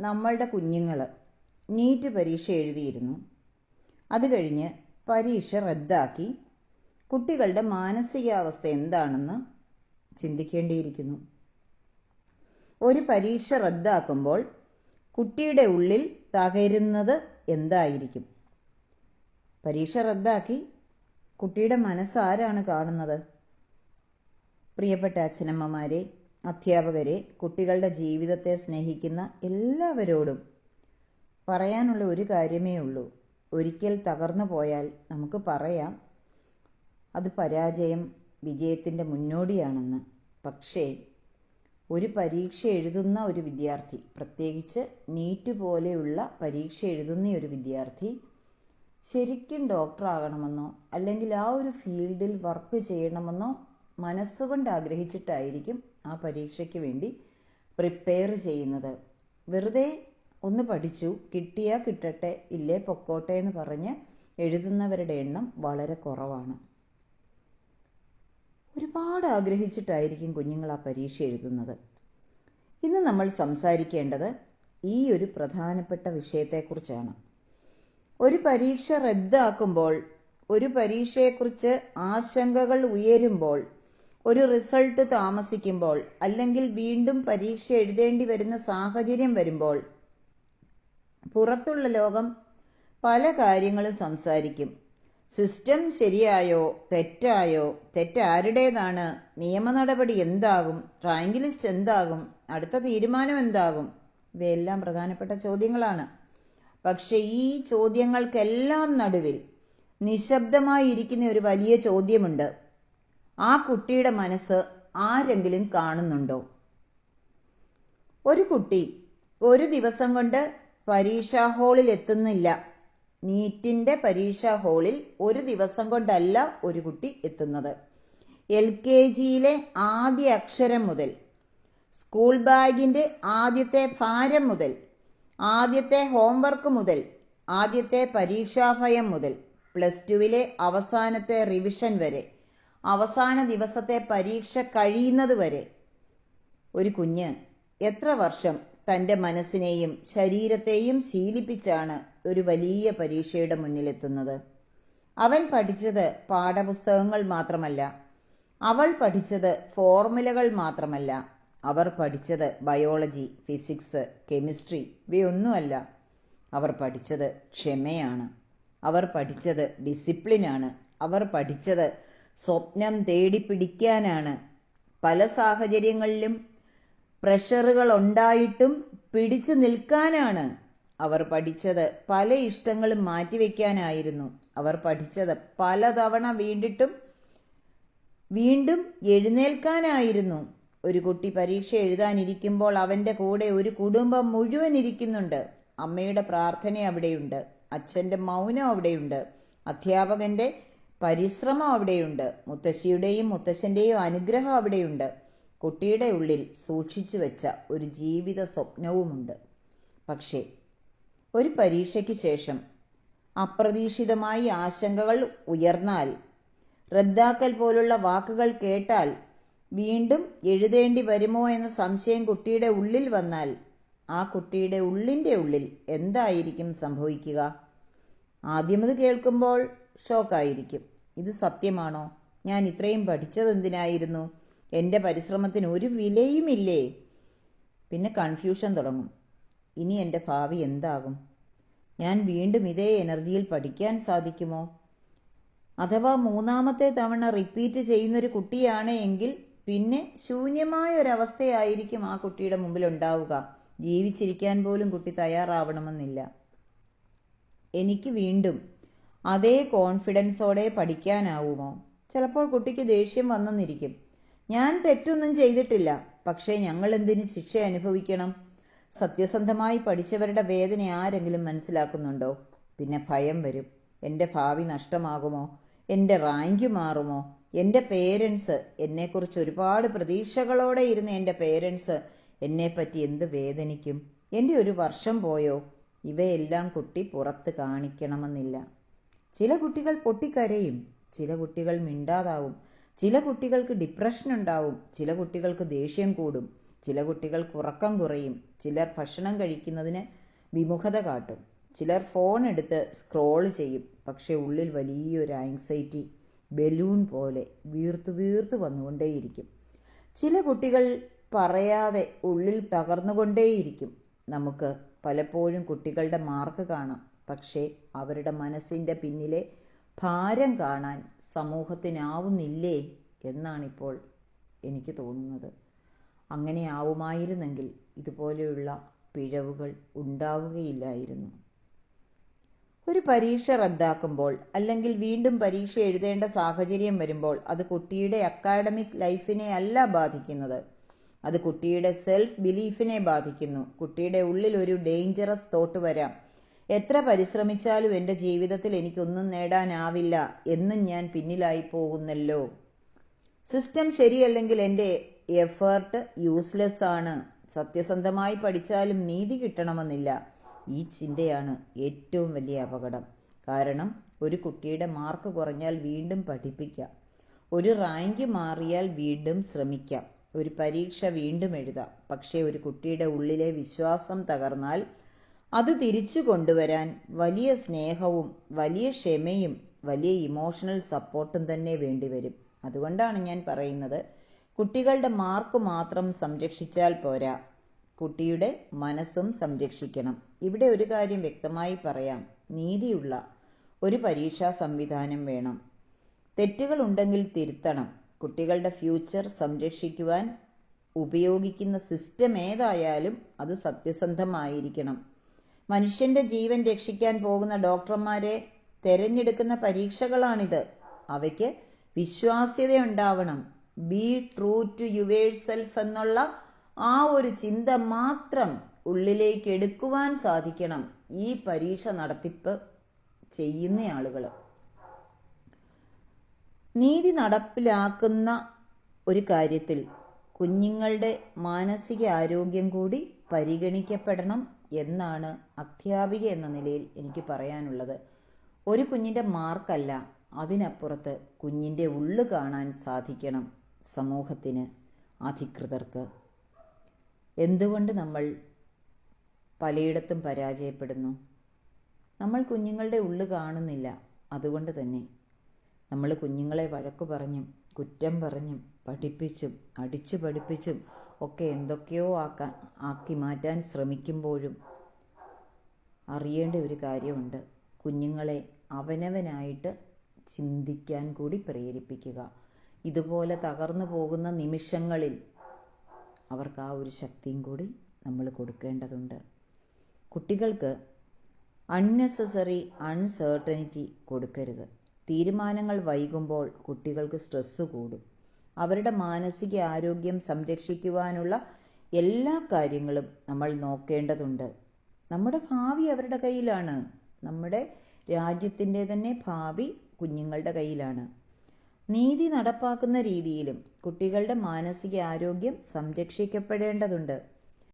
നമ്മളുടെ കുഞ്ഞുങ്ങൾ നീറ്റ് പരീക്ഷ എഴുതിയിരുന്നു. അത് കഴിഞ്ഞ് പരീക്ഷ റദ്ദാക്കി. കുട്ടികളുടെ മാനസികാവസ്ഥ എന്താണെന്ന് ചിന്തിക്കേണ്ടിയിരിക്കുന്നു. ഒരു പരീക്ഷ റദ്ദാക്കുമ്പോൾ കുട്ടിയുടെ ഉള്ളിൽ തകരുന്നത് എന്തായിരിക്കും? പരീക്ഷ റദ്ദാക്കി കുട്ടിയുടെ മനസ്സാരാണ് കാണുന്നത്? പ്രിയപ്പെട്ട അച്ഛനമ്മമാരെ, അധ്യാപകരെ, കുട്ടികളുടെ ജീവിതത്തെ സ്നേഹിക്കുന്ന എല്ലാവരോടും പറയാനുള്ള ഒരു കാര്യമേ ഉള്ളൂ. ഒരിക്കൽ തകർന്നു പോയാൽ നമുക്ക് പറയാം അത് പരാജയം വിജയത്തിൻ്റെ മുന്നോടിയാണെന്ന്. പക്ഷേ ഒരു പരീക്ഷ എഴുതുന്ന ഒരു വിദ്യാർത്ഥി, പ്രത്യേകിച്ച് നീറ്റ് പോലെയുള്ള പരീക്ഷ എഴുതുന്ന ഒരു വിദ്യാർത്ഥി ശരിക്കും ഡോക്ടറാകണമെന്നോ അല്ലെങ്കിൽ ആ ഒരു ഫീൽഡിൽ വർക്ക് ചെയ്യണമെന്നോ മനസ്സുകൊണ്ട് ആഗ്രഹിച്ചിട്ടായിരിക്കും ആ പരീക്ഷയ്ക്ക് വേണ്ടി പ്രിപ്പയർ ചെയ്യുന്നത്. വെറുതെ ഒന്ന് പഠിച്ചു, കിട്ടിയാ കിട്ടട്ടെ, ഇല്ലേ പൊക്കോട്ടെ എന്ന് പറഞ്ഞ് എഴുതുന്നവരുടെ എണ്ണം വളരെ കുറവാണ്. ഒരുപാട് ആഗ്രഹിച്ചിട്ടായിരിക്കും കുഞ്ഞുങ്ങൾ ആ പരീക്ഷ എഴുതുന്നത്. ഇന്ന് നമ്മൾ സംസാരിക്കേണ്ടത് ഈ ഒരു പ്രധാനപ്പെട്ട വിഷയത്തെക്കുറിച്ചാണ്. ഒരു പരീക്ഷ റദ്ദാക്കുമ്പോൾ, ഒരു പരീക്ഷയെക്കുറിച്ച് ആശങ്കകൾ ഉയരുമ്പോൾ, ഒരു റിസൾട്ട് താമസിക്കുമ്പോൾ, അല്ലെങ്കിൽ വീണ്ടും പരീക്ഷ എഴുതേണ്ടി വരുന്ന സാഹചര്യം വരുമ്പോൾ പുറത്തുള്ള ലോകം പല കാര്യങ്ങളും സംസാരിക്കും. സിസ്റ്റം ശരിയായോ തെറ്റായോ, തെറ്റാരുടേതാണ്, നിയമ നടപടി എന്താകും, റാങ്ക് ലിസ്റ്റ് എന്താകും, അടുത്ത തീരുമാനം എന്താകും, ഇവയെല്ലാം പ്രധാനപ്പെട്ട ചോദ്യങ്ങളാണ്. പക്ഷെ ഈ ചോദ്യങ്ങൾക്കെല്ലാം നടുവിൽ നിശബ്ദമായിരിക്കുന്ന ഒരു വലിയ ചോദ്യമുണ്ട്. ആ കുട്ടിയുടെ മനസ്സ് ആരെങ്കിലും കാണുന്നുണ്ടോ? ഒരു കുട്ടി ഒരു ദിവസം കൊണ്ട് പരീക്ഷാ ഹാളിൽ എത്തുന്നില്ല. നീറ്റിന്റെ പരീക്ഷാ ഹാളിൽ ഒരു ദിവസം കൊണ്ടല്ല ഒരു കുട്ടി എത്തുന്നത്. LKGയിലെ ആദ്യ അക്ഷരം മുതൽ, സ്കൂൾ ബാഗിന്റെ ആദ്യത്തെ ഭാരം മുതൽ, ആദ്യത്തെ ഹോംവർക്ക് മുതൽ, ആദ്യത്തെ പരീക്ഷാഭയം മുതൽ, +2വിലെ അവസാനത്തെ റിവിഷൻ വരെ, അവസാന ദിവസത്തെ പരീക്ഷ കഴിയുന്നത് വരെ ഒരു കുഞ്ഞ് എത്ര വർഷം തൻ്റെ മനസ്സിനെയും ശരീരത്തെയും ശീലിപ്പിച്ചാണ് ഒരു വലിയ പരീക്ഷയുടെ മുന്നിലെത്തുന്നത്. അവൻ പഠിച്ചത് പാഠപുസ്തകങ്ങൾ മാത്രമല്ല, അവൾ പഠിച്ചത് ഫോർമുലകൾ മാത്രമല്ല, അവർ പഠിച്ചത് ബയോളജി, ഫിസിക്സ്, കെമിസ്ട്രി ഇവയൊന്നുമല്ല. അവർ പഠിച്ചത് ക്ഷമയാണ്, അവർ പഠിച്ചത് ഡിസിപ്ലിനാണ്, അവർ പഠിച്ചത് സ്വപ്നം തേടിപ്പിടിക്കാനാണ്. പല സാഹചര്യങ്ങളിലും പ്രഷറുകൾ ഉണ്ടായിട്ടും പിടിച്ചു നിൽക്കാനാണ്. അവർ പഠിച്ചത് പല ഇഷ്ടങ്ങളും മാറ്റിവെക്കാനായിരുന്നു. അവർ പഠിച്ചത് പലതവണ വീണ്ടും എഴുന്നേൽക്കാനായിരുന്നു. ഒരു കുട്ടി പരീക്ഷ എഴുതാനിരിക്കുമ്പോൾ അവൻ്റെ കൂടെ ഒരു കുടുംബം മുഴുവൻ ഇരിക്കുന്നുണ്ട്. അമ്മയുടെ പ്രാർത്ഥന അവിടെയുണ്ട്, അച്ഛൻ്റെ മൗനം അവിടെയുണ്ട്, അധ്യാപകന്റെ പരിശ്രമം അവിടെയുണ്ട്, മുത്തശ്ശിയുടെയും മുത്തശ്ശൻ്റെയും അനുഗ്രഹം അവിടെയുണ്ട്. കുട്ടിയുടെ ഉള്ളിൽ സൂക്ഷിച്ചു വെച്ച ഒരു ജീവിത സ്വപ്നവുമുണ്ട്. പക്ഷേ ഒരു പരീക്ഷയ്ക്ക് ശേഷം അപ്രതീക്ഷിതമായി ആശങ്കകൾ ഉയർന്നാൽ, റദ്ദാക്കൽ പോലുള്ള വാക്കുകൾ കേട്ടാൽ, വീണ്ടും എഴുതേണ്ടി വരുമോ എന്ന സംശയം കുട്ടിയുടെ ഉള്ളിൽ വന്നാൽ, ആ കുട്ടിയുടെ ഉള്ളിൻ്റെ ഉള്ളിൽ എന്തായിരിക്കും സംഭവിക്കുക? ആദ്യം അത് കേൾക്കുമ്പോൾ ഷോക്കായിരിക്കും. ഇത് സത്യമാണോ? ഞാൻ ഇത്രയും പഠിച്ചത് എന്തിനായിരുന്നു? എൻ്റെ പരിശ്രമത്തിന് ഒരു വിലയുമില്ലേ? പിന്നെ കൺഫ്യൂഷൻ തുടങ്ങും. ഇനി എൻ്റെ ഭാവി എന്താകും? ഞാൻ വീണ്ടും ഇതേ എനർജിയിൽ പഠിക്കാൻ സാധിക്കുമോ? അഥവാ മൂന്നാമത്തെ തവണ റിപ്പീറ്റ് ചെയ്യുന്നൊരു കുട്ടിയാണ് എങ്കിൽ പിന്നെ ശൂന്യമായ ഒരവസ്ഥയായിരിക്കും ആ കുട്ടിയുടെ മുമ്പിൽ ഉണ്ടാവുക. ജീവിച്ചിരിക്കാൻ പോലും കുട്ടി തയ്യാറാവണമെന്നില്ല. എനിക്ക് വീണ്ടും അതേ കോൺഫിഡൻസോടെ പഠിക്കാനാവുമോ? ചിലപ്പോൾ കുട്ടിക്ക് ദേഷ്യം വന്നെന്നിരിക്കും. ഞാൻ തെറ്റൊന്നും ചെയ്തിട്ടില്ല, പക്ഷേ ഞങ്ങൾ എന്തിന് ശിക്ഷ അനുഭവിക്കണം? സത്യസന്ധമായി പഠിച്ചവരുടെ വേദന ആരെങ്കിലും മനസ്സിലാക്കുന്നുണ്ടോ? പിന്നെ ഭയം വരും. എൻ്റെ ഭാവി നഷ്ടമാകുമോ? എൻ്റെ റാങ്ക് മാറുമോ? എൻ്റെ പേരൻസ്, എന്നെക്കുറിച്ച് ഒരുപാട് പ്രതീക്ഷകളോടെ ഇരുന്ന എൻ്റെ പേരൻസ് എന്നെപ്പറ്റി എന്ത് വേദനിക്കും? എൻ്റെ ഒരു വർഷം പോയോ? ഇവയെല്ലാം കുട്ടി പുറത്ത് കാണിക്കണമെന്നില്ല. ചില കുട്ടികൾ പൊട്ടിക്കരയും, ചില കുട്ടികൾ മിണ്ടാതാവും, ചില കുട്ടികൾക്ക് ഡിപ്രഷൻ ഉണ്ടാവും, ചില കുട്ടികൾക്ക് ദേഷ്യം കൂടും, ചില കുട്ടികൾക്ക് ഉറക്കം കുറയും, ചിലർ ഭക്ഷണം കഴിക്കുന്നതിന് വിമുഖത കാട്ടും, ചിലർ ഫോൺ എടുത്ത് സ്ക്രോൾ ചെയ്യും. പക്ഷെ ഉള്ളിൽ വലിയൊരു ആങ്സൈറ്റി ബലൂൺ പോലെ വീർത്തു വീർത്തു വന്നുകൊണ്ടേയിരിക്കും. ചില കുട്ടികൾ പറയാതെ ഉള്ളിൽ തകർന്നുകൊണ്ടേയിരിക്കും. നമുക്ക് പലപ്പോഴും കുട്ടികളുടെ മാർക്ക് കാണാം, പക്ഷേ അവരുടെ മനസ്സിൻ്റെ പിന്നിലെ ഭാരം കാണാൻ സമൂഹത്തിനാവുന്നില്ലേ എന്നാണിപ്പോൾ എനിക്ക് തോന്നുന്നത്. അങ്ങനെ ആവുമായിരുന്നെങ്കിൽ ഇതുപോലെയുള്ള പിഴവുകൾ ഉണ്ടാവുകയില്ലായിരുന്നു. ഒരു പരീക്ഷ റദ്ദാക്കുമ്പോൾ അല്ലെങ്കിൽ വീണ്ടും പരീക്ഷ എഴുതേണ്ട സാഹചര്യം വരുമ്പോൾ അത് കുട്ടിയുടെ അക്കാഡമിക് ലൈഫിനെ അല്ല ബാധിക്കുന്നത്, അത് കുട്ടിയുടെ സെൽഫ് ബിലീഫിനെ ബാധിക്കുന്നു. കുട്ടിയുടെ ഉള്ളിൽ ഒരു ഡേഞ്ചറസ് തോട്ട് വരാം: എത്ര പരിശ്രമിച്ചാലും എൻ്റെ ജീവിതത്തിൽ എനിക്കൊന്നും നേടാനാവില്ല, എന്നും ഞാൻ പിന്നിലായി പോകുന്നല്ലോ. സിസ്റ്റം ശരിയല്ലെങ്കിൽ എൻ്റെ എഫേർട്ട് യൂസ്ലെസ് ആണ്. സത്യസന്ധമായി പഠിച്ചാലും നീതി കിട്ടണമെന്നില്ല. ഈ ചിന്തയാണ് ഏറ്റവും വലിയ അപകടം. കാരണം ഒരു കുട്ടിയുടെ മാർക്ക് കുറഞ്ഞാൽ വീണ്ടും പഠിപ്പിക്കാം, ഒരു റാങ്ക് മാറിയാൽ വീണ്ടും ശ്രമിക്കാം, ഒരു പരീക്ഷ വീണ്ടും എഴുതാം. പക്ഷേ ഒരു കുട്ടിയുടെ ഉള്ളിലെ വിശ്വാസം തകർന്നാൽ അത് തിരിച്ചു കൊണ്ടുവരാൻ വലിയ സ്നേഹവും വലിയ ക്ഷമയും വലിയ ഇമോഷണൽ സപ്പോർട്ടും തന്നെ വേണ്ടിവരും. അതുകൊണ്ടാണ് ഞാൻ പറയുന്നത്, കുട്ടികളുടെ മാർക്ക് മാത്രം സംരക്ഷിച്ചാൽ പോരാ, കുട്ടിയുടെ മനസ്സും സംരക്ഷിക്കണം. ഇവിടെ ഒരു കാര്യം വ്യക്തമായി പറയാം: നീതിയുള്ള ഒരു പരീക്ഷാ സംവിധാനം വേണം. തെറ്റുകൾ ഉണ്ടെങ്കിൽ തിരുത്തണം. കുട്ടികളുടെ ഫ്യൂച്ചർ സംരക്ഷിക്കുവാൻ ഉപയോഗിക്കുന്ന സിസ്റ്റം ഏതായാലും അത് സത്യസന്ധമായിരിക്കണം. മനുഷ്യന്റെ ജീവൻ രക്ഷിക്കാൻ പോകുന്ന ഡോക്ടർമാരെ തെരഞ്ഞെടുക്കുന്ന പരീക്ഷകളാണിത്. അവയ്ക്ക് വിശ്വാസ്യതയുണ്ടാവണം. Be true to yourself എന്നുള്ള ആ ഒരു ചിന്ത മാത്രം ഉള്ളിലേക്ക് എടുക്കുവാൻ സാധിക്കണം ഈ പരീക്ഷ നടത്തിപ്പ് ചെയ്യുന്ന ആളുകൾ. നീതി നടപ്പിലാക്കുന്ന ഒരു കാര്യത്തിൽ കുഞ്ഞുങ്ങളുടെ മാനസിക ആരോഗ്യം കൂടി പരിഗണിക്കപ്പെടണം എന്നാണ് അധ്യാപിക എന്ന നിലയിൽ എനിക്ക് പറയാനുള്ളത്. ഒരു കുഞ്ഞിൻ്റെ മാർക്കല്ല, അതിനപ്പുറത്ത് കുഞ്ഞിൻ്റെ ഉള്ളു കാണാൻ സാധിക്കണം സമൂഹത്തിന്, അധികൃതർക്ക്. എന്തുകൊണ്ട് നമ്മൾ പലയിടത്തും പരാജയപ്പെടുന്നു? നമ്മൾ കുഞ്ഞുങ്ങളുടെ ഉള്ളു കാണുന്നില്ല. അതുകൊണ്ട് തന്നെ നമ്മൾ കുഞ്ഞുങ്ങളെ വഴക്കു പറഞ്ഞും കുറ്റം പറഞ്ഞും പഠിപ്പിച്ചും അടിച്ചു പഠിപ്പിച്ചും ഒക്കെ എന്തൊക്കെയോ ആക്കി മാറ്റാൻ ശ്രമിക്കുമ്പോഴും അറിയേണ്ട ഒരു കാര്യമുണ്ട്: കുഞ്ഞുങ്ങളെ അവനവനായിട്ട് ചിന്തിക്കാൻ കൂടി പ്രേരിപ്പിക്കുക. ഇതുപോലെ തകർന്നു പോകുന്ന നിമിഷങ്ങളിൽ അവർക്ക് ആ ഒരു ശക്തിയും കൂടി നമ്മൾ കൊടുക്കേണ്ടതുണ്ട്. കുട്ടികൾക്ക് അൺനെസസറി അൺസേർട്ടനിറ്റി കൊടുക്കരുത്. തീരുമാനങ്ങൾ വൈകുമ്പോൾ കുട്ടികൾക്ക് സ്ട്രെസ്സ് കൂടും. അവരുടെ മാനസിക ആരോഗ്യം സംരക്ഷിക്കുവാനുള്ള എല്ലാ കാര്യങ്ങളും നമ്മൾ നോക്കേണ്ടതുണ്ട്. നമ്മുടെ ഭാവി അവരുടെ കയ്യിലാണ്. നമ്മുടെ രാജ്യത്തിൻ്റെ തന്നെ ഭാവി കുഞ്ഞുങ്ങളുടെ കയ്യിലാണ്. നീതി നടപ്പാക്കുന്ന രീതിയിലും കുട്ടികളുടെ മാനസിക ആരോഗ്യം സംരക്ഷിക്കപ്പെടേണ്ടതുണ്ട്.